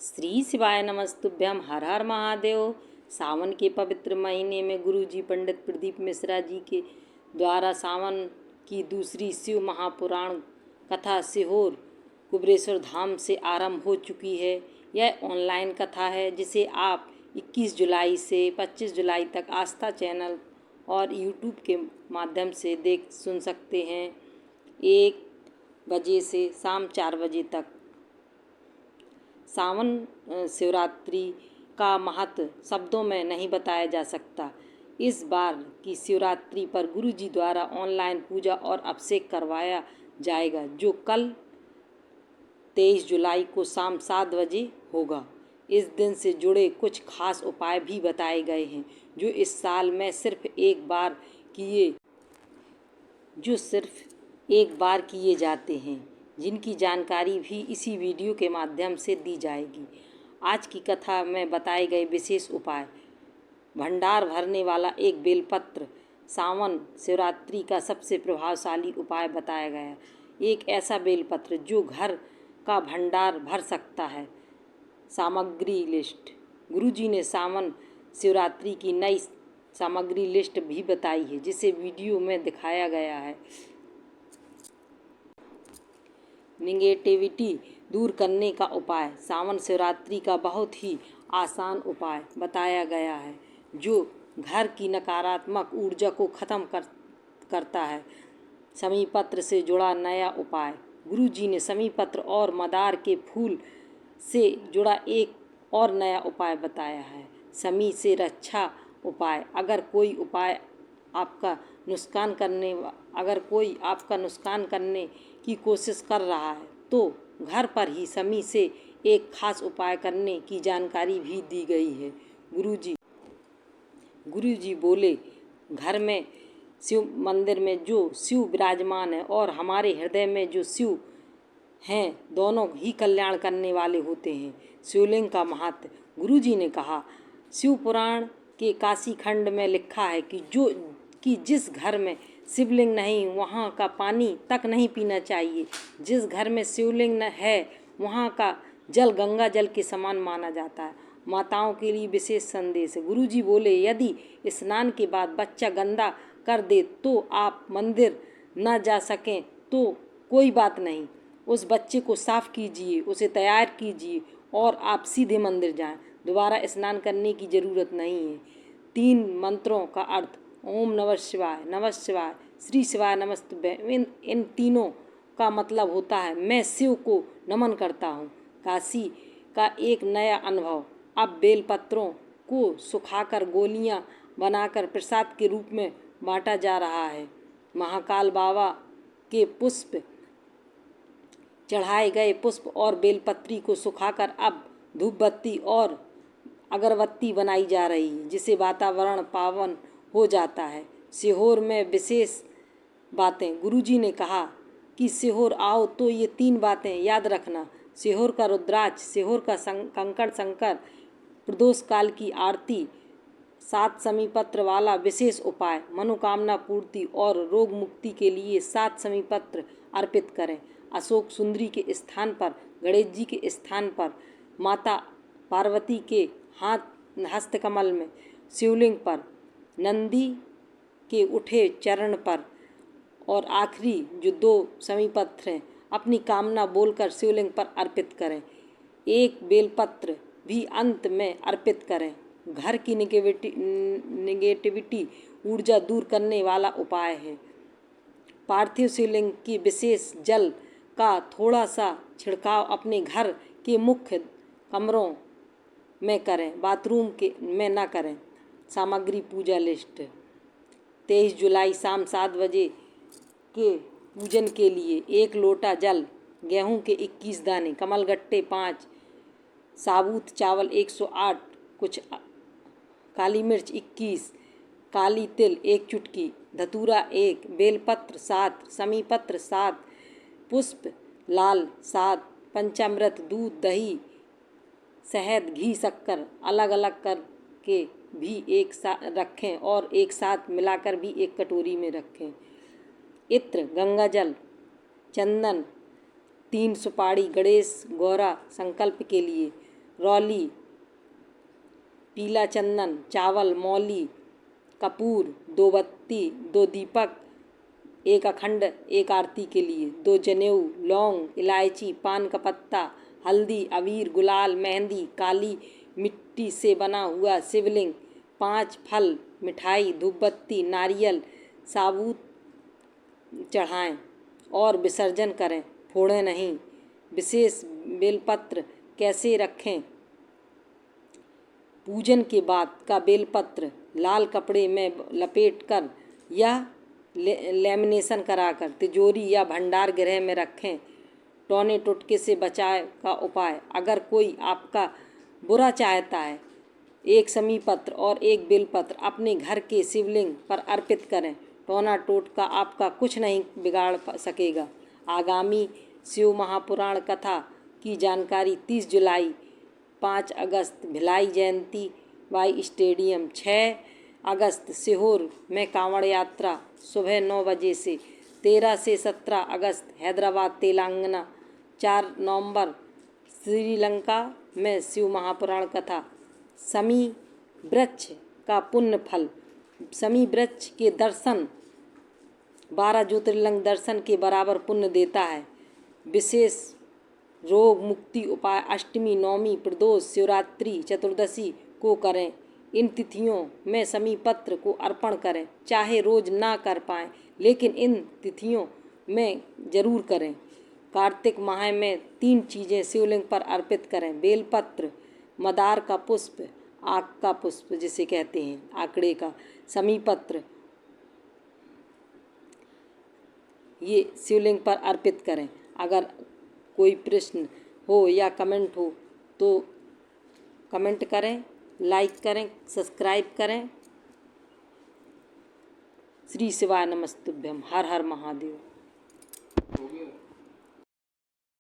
श्री शिवाय नमस्तुभ्यम। हर हर महादेव। सावन के पवित्र महीने में गुरुजी पंडित प्रदीप मिश्रा जी के द्वारा सावन की दूसरी शिव महापुराण कथा सीहोर कुबेरेश्वर धाम से आरंभ हो चुकी है। यह ऑनलाइन कथा है जिसे आप 21 जुलाई से 25 जुलाई तक आस्था चैनल और यूट्यूब के माध्यम से देख सुन सकते हैं। 1 बजे से शाम 4 बजे तक। सावन शिवरात्रि का महत्व शब्दों में नहीं बताया जा सकता। इस बार की शिवरात्रि पर गुरुजी द्वारा ऑनलाइन पूजा और अभिषेक करवाया जाएगा, जो कल 23 जुलाई को शाम 7 बजे होगा। इस दिन से जुड़े कुछ खास उपाय भी बताए गए हैं, जो इस साल में सिर्फ एक बार किए जाते हैं, जिनकी जानकारी भी इसी वीडियो के माध्यम से दी जाएगी। आज की कथा में बताए गए विशेष उपाय। भंडार भरने वाला एक बेलपत्र सावन शिवरात्रि का सबसे प्रभावशाली उपाय बताया गया। एक ऐसा बेलपत्र जो घर का भंडार भर सकता है। सामग्री लिस्ट। गुरुजी ने सावन शिवरात्रि की नई सामग्री लिस्ट भी बताई है, जिसे वीडियो में दिखाया गया है। निगेटिविटी दूर करने का उपाय। सावन शिवरात्रि का बहुत ही आसान उपाय बताया गया है, जो घर की नकारात्मक ऊर्जा को खत्म करता है। शमी पत्र से जुड़ा नया उपाय। गुरुजी ने शमी पत्र और मंदार के फूल से जुड़ा एक और नया उपाय बताया है। शमी से रक्षा उपाय। अगर कोई आपका नुकसान करने की कोशिश कर रहा है, तो घर पर ही शमी से एक खास उपाय करने की जानकारी भी दी गई है। गुरुजी बोले, घर में शिव मंदिर में जो शिव विराजमान है और हमारे हृदय में जो शिव हैं, दोनों ही कल्याण करने वाले होते हैं। शिवलिंग का महत्व। गुरुजी ने कहा, शिव पुराण के काशी खंड में लिखा है कि जिस घर में शिवलिंग नहीं, वहाँ का पानी तक नहीं पीना चाहिए। जिस घर में शिवलिंग है, वहाँ का जल गंगा जल के समान माना जाता है। माताओं के लिए विशेष संदेश है। गुरुजी बोले, यदि स्नान के बाद बच्चा गंदा कर दे तो आप मंदिर न जा सकें तो कोई बात नहीं। उस बच्चे को साफ कीजिए, उसे तैयार कीजिए और आप सीधे मंदिर जाएं। दोबारा स्नान करने की ज़रूरत नहीं है। 3 मंत्रों का अर्थ। ओम नमः शिवाय, श्री शिवाय नमस्तुभ्यं। इन तीनों का मतलब होता है, मैं शिव को नमन करता हूँ। काशी का एक नया अनुभव। अब बेलपत्रों को सुखाकर गोलियाँ बनाकर प्रसाद के रूप में बांटा जा रहा है। महाकाल बाबा के चढ़ाए गए पुष्प और बेलपत्री को सुखाकर अब धूप बत्ती और अगरबत्ती बनाई जा रही है, जिससे वातावरण पावन हो जाता है। सीहोर में विशेष बातें। गुरुजी ने कहा कि सीहोर आओ तो ये 3 बातें याद रखना। सीहोर का रुद्राक्ष, सीहोर का कंकड़ शंकर, प्रदोष काल की आरती, 7 शमी पत्र वाला विशेष उपाय। मनोकामना पूर्ति और रोग मुक्ति के लिए 7 शमी पत्र अर्पित करें। अशोक सुंदरी के स्थान पर, गणेश जी के स्थान पर, माता पार्वती के हस्तकमल में, शिवलिंग पर, नंदी के उठे चरण पर और आखिरी जो 2 शमी पत्र हैं, अपनी कामना बोलकर शिवलिंग पर अर्पित करें। एक बेलपत्र भी अंत में अर्पित करें। घर की निगेटिविटी ऊर्जा दूर करने वाला उपाय है। पार्थिव शिवलिंग की विशेष जल का थोड़ा सा छिड़काव अपने घर के मुख्य कमरों में करें, बाथरूम में न करें। सामग्री पूजा लिस्ट। 23 जुलाई शाम 7 बजे के पूजन के लिए 1 लोटा जल, गेहूं के 21 दाने, कमलगट्टे 5, साबुत चावल 108, कुछ काली मिर्च 21, काली तिल 1 चुटकी, धतूरा 1, बेलपत्र 7, शमी पत्र 7, पुष्प लाल 7, पंचामृत, दूध, दही, शहद, घी, शक्कर अलग अलग करके भी एक साथ रखें और एक साथ मिलाकर भी एक कटोरी में रखें। इत्र, गंगा जल, चंदन, 3 सुपारी, गणेश गौरा संकल्प के लिए, रौली, पीला चंदन, चावल, मौली, कपूर, 2 बत्ती, 2 दीपक, 1 अखंड, 1 आरती के लिए, 2 जनेऊ, लौंग, इलायची, पान का पत्ता, हल्दी, अबीर, गुलाल, मेहंदी, काली मिट्टी से बना हुआ शिवलिंग, 5 फल, मिठाई, धूपबत्ती, नारियल, साबुत चढ़ाएं और विसर्जन करें, फोड़ें नहीं। विशेष बेलपत्र कैसे रखें? पूजन के बाद का बेलपत्र लाल कपड़े में लपेटकर या लेमिनेशन कराकर तिजोरी या भंडार गृह में रखें। टोने टुटके से बचाव का उपाय: अगर कोई आपका बुरा चाहता है, 1 समी पत्र और 1 बेलपत्र अपने घर के शिवलिंग पर अर्पित करें। टोना टोटका आपका कुछ नहीं बिगाड़ सकेगा। आगामी शिव महापुराण कथा की जानकारी 30 जुलाई, 5 अगस्त भिलाई जयंती वाई स्टेडियम, 6 अगस्त सीहोर में कांवड़ यात्रा सुबह 9 बजे से, 13 से 17 अगस्त हैदराबाद तेलंगाना, 4 नवंबर श्रीलंका में शिव महापुराण कथा। समी वृक्ष का पुण्य फल: समी वृक्ष के दर्शन 12 ज्योतिर्लिंग दर्शन के बराबर पुण्य देता है। विशेष रोग मुक्ति उपाय: अष्टमी, नवमी, प्रदोष, शिवरात्रि, चतुर्दशी को करें। इन तिथियों में समी पत्र को अर्पण करें, चाहे रोज ना कर पाएँ लेकिन इन तिथियों में जरूर करें। कार्तिक माह में 3 चीज़ें शिवलिंग पर अर्पित करें: बेलपत्र, मदार का पुष्प, आक का पुष्प जिसे कहते हैं, आकड़े का, समी पत्र, ये शिवलिंग पर अर्पित करें। अगर कोई प्रश्न हो या कमेंट हो तो कमेंट करें, लाइक करें, सब्सक्राइब करें। श्री शिवाय नमस्तुभ्यम। हर हर महादेव।